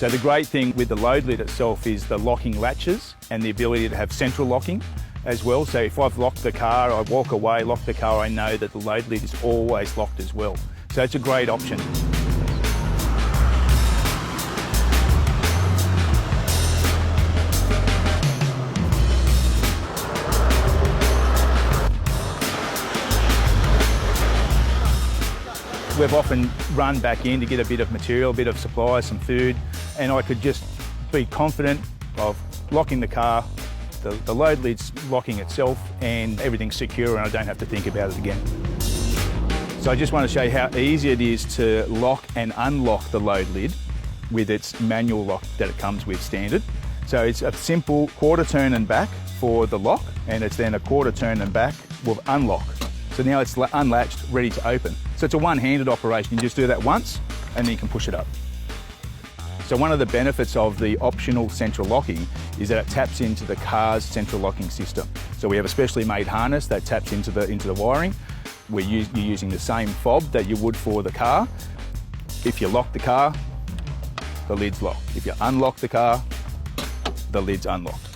So the great thing with the load lid itself is the locking latches and the ability to have central locking as well. So if I've locked the car, I walk away, lock the car, I know that the load lid is always locked as well. So it's a great option. We've often run back in to get a bit of material, a bit of supplies, some food, and I could just be confident of locking the car, the load lid's locking itself, and everything's secure and I don't have to think about it again. So I just want to show you how easy it is to lock and unlock the load lid with its manual lock that it comes with standard. So it's a simple quarter turn and back for the lock, and it's then a quarter turn and back with unlock. So now it's unlatched, ready to open. So it's a one-handed operation. You just do that once and then you can push it up. So one of the benefits of the optional central locking is that it taps into the car's central locking system. So we have a specially made harness that taps into the wiring. You're using the same fob that you would for the car. If you lock the car, the lid's locked. If you unlock the car, the lid's unlocked.